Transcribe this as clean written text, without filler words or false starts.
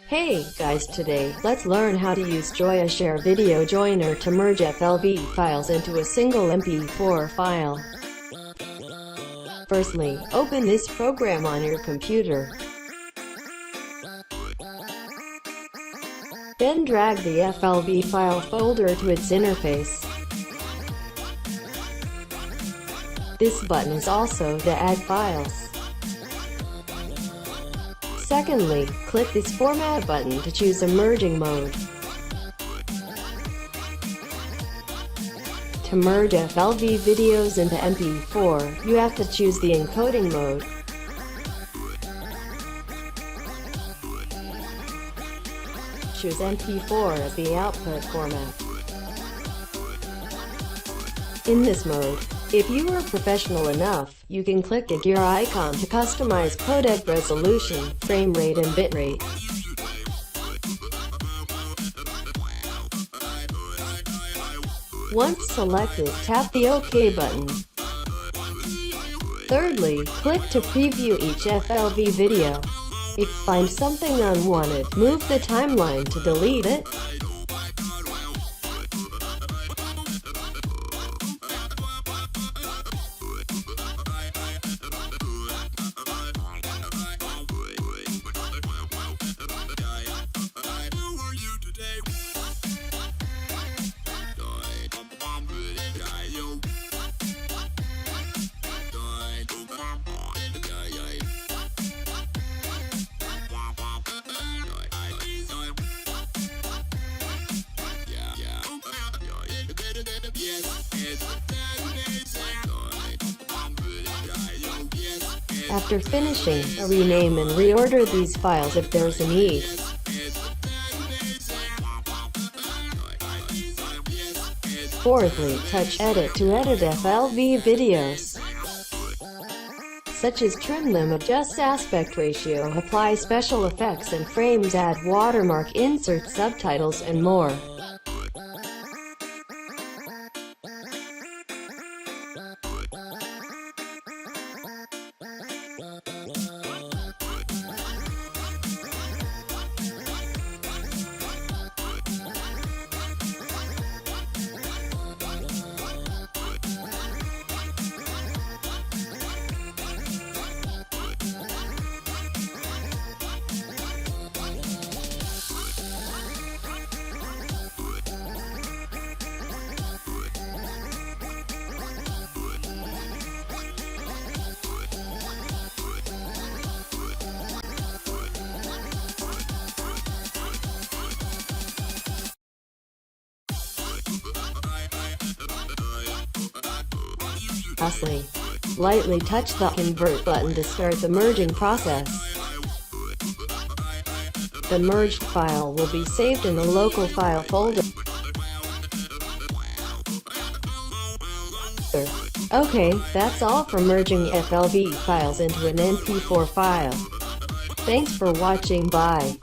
Hey guys, today let's learn how to use Joyoshare Video Joiner to merge FLV files into a single MP4 file. Firstly, open this program on your computer. Then drag the FLV file folder to its interface. This button is also the Add Files. Secondly, click this Format button to choose a merging mode. To merge FLV videos into MP4, you have to choose the encoding mode. Choose MP4 as the output format. In this mode, if you are professional enough, you can click the gear icon to customize codec resolution, frame rate and bitrate. Once selected, tap the OK button. Thirdly, click to preview each FLV video. If you find something unwanted, move the timeline to delete it. After finishing, rename and reorder these files if there's a need. Fourthly, touch Edit to edit FLV videos, such as trim them, adjust aspect ratio, apply special effects and frames, add watermark, insert subtitles, and more. Lastly, lightly touch the Convert button to start the merging process. The merged file will be saved in the local file folder. Okay, that's all for merging FLV files into an MP4 file. Thanks for watching, bye.